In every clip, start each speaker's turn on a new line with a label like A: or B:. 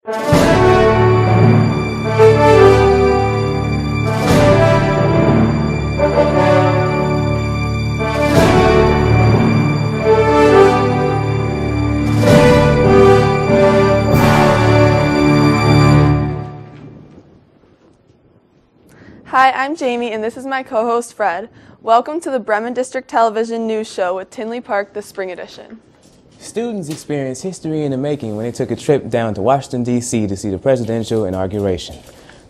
A: Hi, I'm Jamie, and this is my co-host Fred. Welcome to the Bremen District Television News Show with Tinley Park, the Spring Edition.
B: Students experienced history in the making when they took a trip down to Washington, D.C. to see the presidential inauguration.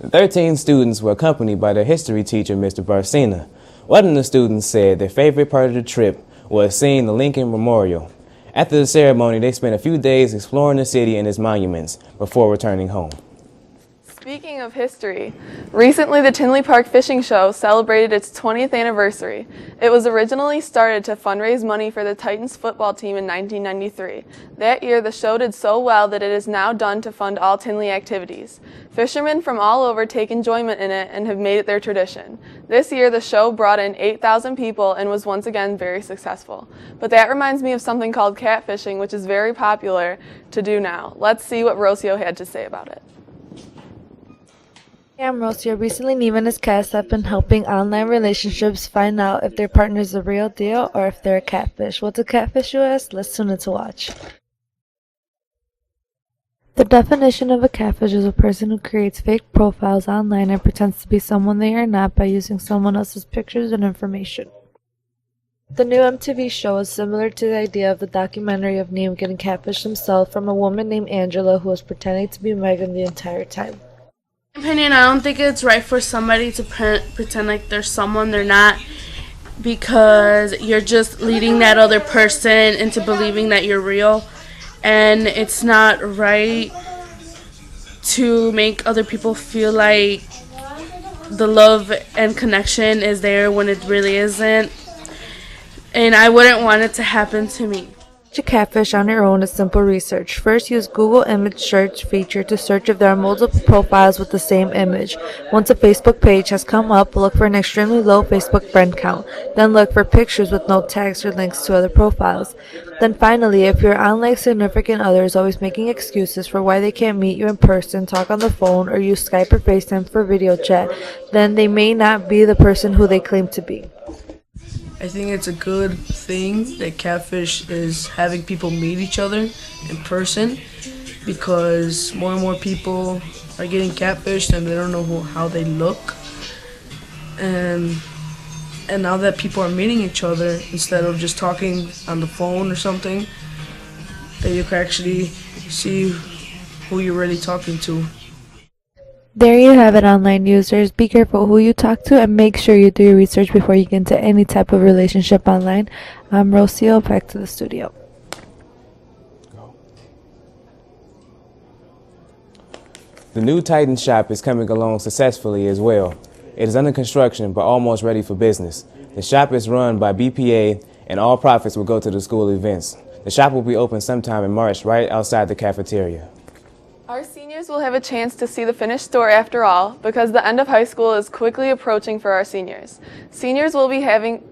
B: The 13 students were accompanied by their history teacher, Mr. Barcina. One of the students said their favorite part of the trip was seeing the Lincoln Memorial. After the ceremony, they spent a few days exploring the city and its monuments before returning home.
A: Speaking of history, recently the Tinley Park Fishing Show celebrated its 20th anniversary. It was originally started to fundraise money for the Titans football team in 1993. That year, the show did so well that it is now done to fund all Tinley activities. Fishermen from all over take enjoyment in it and have made it their tradition. This year, the show brought in 8,000 people and was once again very successful. But that reminds me of something called catfishing, which is very popular to do now. Let's see what Rocio had to say about it.
C: Hey, I'm Rocio. Recently, Neve and his cast have been helping online relationships find out if their partner is the real deal or if they're a catfish. What's a catfish, you ask? Let's tune in to watch. The definition of a catfish is a person who creates fake profiles online and pretends to be someone they are not by using someone else's pictures and information. The new MTV show is similar to the idea of the documentary of Neve getting catfished himself from a woman named Angela who was pretending to be Megan the entire time.
D: In my opinion, I don't think it's right for somebody to pretend like they're someone they're not, because you're just leading that other person into believing that you're real, and it's not right to make other people feel like the love and connection is there when it really isn't, and I wouldn't want it to happen to me.
C: To catfish on your own is simple research. First, use Google image search feature to search if there are multiple profiles with the same image. Once a Facebook page has come up, look for an extremely low Facebook friend count. Then look for pictures with no tags or links to other profiles. Then finally, if your online significant other is always making excuses for why they can't meet you in person, talk on the phone, or use Skype or FaceTime for video chat, then they may not be the person who they claim to be.
E: I think it's a good thing that Catfish is having people meet each other in person, because more and more people are getting catfished and they don't know how they look. And now that people are meeting each other instead of just talking on the phone or something, that you can actually see who you're really talking to.
C: There you have it, online users. Be careful who you talk to and make sure you do your research before you get into any type of relationship online. I'm Rocio, back to the studio.
B: The new Titan shop is coming along successfully as well. It is under construction but almost ready for business. The shop is run by BPA and all profits will go to the school events. The shop will be open sometime in March right outside the cafeteria.
A: Our seniors will have a chance to see the finished store after all, because the end of high school is quickly approaching for our seniors. Seniors will be having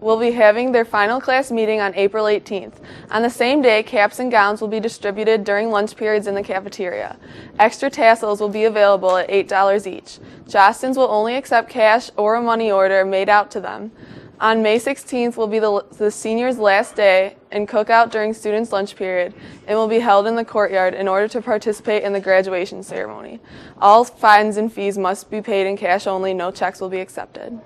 A: their final class meeting on April 18th. On the same day, caps and gowns will be distributed during lunch periods in the cafeteria. Extra tassels will be available at $8 each. Jostens will only accept cash or a money order made out to them. On May 16th will be the seniors' last day and cookout during students' lunch period, and will be held in the courtyard in order to participate in the graduation ceremony. All fines and fees must be paid in cash only. No checks will be accepted.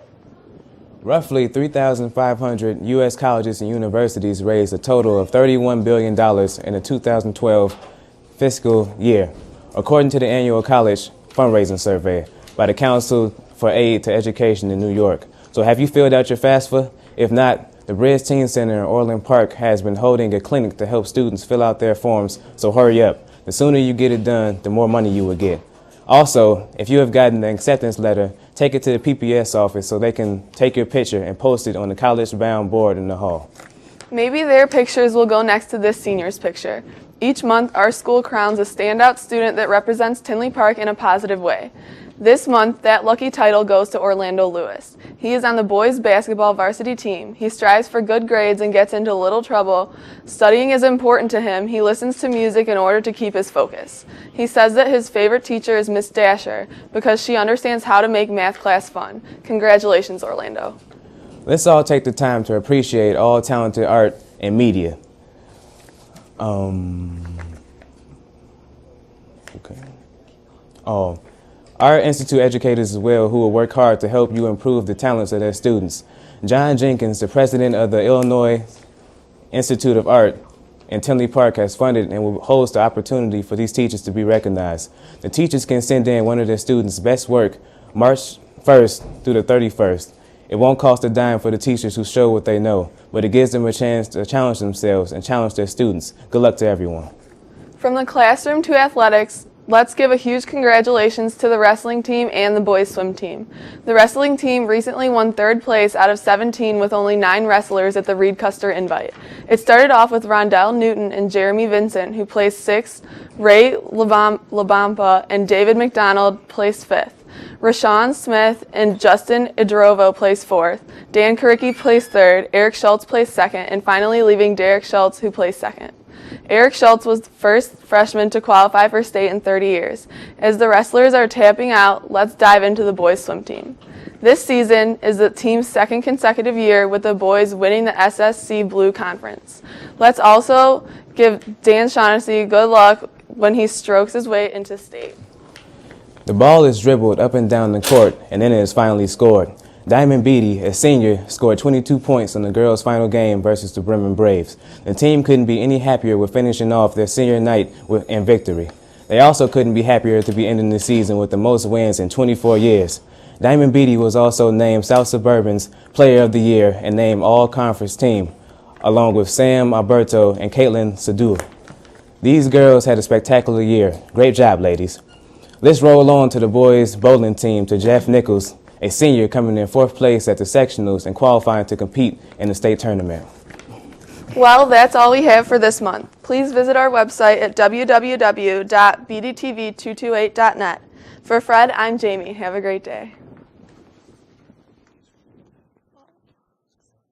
B: Roughly 3,500 U.S. colleges and universities raised a total of $31 billion in the 2012 fiscal year, according to the annual college fundraising survey by the Council for Aid to Education in New York. So have you filled out your FAFSA? If not, the Bridge Teen Center in Orland Park has been holding a clinic to help students fill out their forms, so hurry up. The sooner you get it done, the more money you will get. Also, if you have gotten the acceptance letter, take it to the PPS office so they can take your picture and post it on the college-bound board in the hall.
A: Maybe their pictures will go next to this senior's picture. Each month, our school crowns a standout student that represents Tinley Park in a positive way. This month, that lucky title goes to Orlando Lewis. He is on the boys basketball varsity team. He strives for good grades and gets into little trouble. Studying is important to him. He listens to music in order to keep his focus. He says that his favorite teacher is Miss Dasher because she understands how to make math class fun. Congratulations, Orlando.
B: Let's all take the time to appreciate all talented art and media. Our Institute educators as well who will work hard to help you improve the talents of their students. John Jenkins, the president of the Illinois Institute of Art in Tinley Park, has funded and will host the opportunity for these teachers to be recognized. The teachers can send in one of their students' best work March 1st through the 31st. It won't cost a dime for the teachers who show what they know, but it gives them a chance to challenge themselves and challenge their students. Good luck to everyone.
A: From the classroom to athletics, let's give a huge congratulations to the wrestling team and the boys swim team. The wrestling team recently won 3rd place out of 17 with only 9 wrestlers at the Reed Custer Invite. It started off with Rondell Newton and Jeremy Vincent, who placed 6th, Ray Labampa and David McDonald placed 5th. Rashawn Smith and Justin Idrovo placed 4th. Dan Karicki placed 3rd, Eric Schultz placed 2nd, and finally leaving Derek Schultz, who placed 2nd. Eric Schultz was the first freshman to qualify for state in 30 years. As the wrestlers are tapping out, let's dive into the boys swim team. This season is the team's 2nd consecutive year with the boys winning the SSC Blue Conference. Let's also give Dan Shaughnessy good luck when he strokes his way into state.
B: The ball is dribbled up and down the court, and then it is finally scored. Diamond Beatty, a senior, scored 22 points in the girls' final game versus the Bremen Braves. The team couldn't be any happier with finishing off their senior night in victory. They also couldn't be happier to be ending the season with the most wins in 24 years. Diamond Beatty was also named South Suburban's Player of the Year and named All-Conference Team, along with Sam Alberto and Caitlin Sadul. These girls had a spectacular year. Great job, ladies. Let's roll on to the boys' bowling team, to Jeff Nichols, a senior coming in 4th place at the sectionals and qualifying to compete in the state tournament.
A: Well, that's all we have for this month. Please visit our website at www.bdtv228.net. For Fred, I'm Jamie. Have a great day.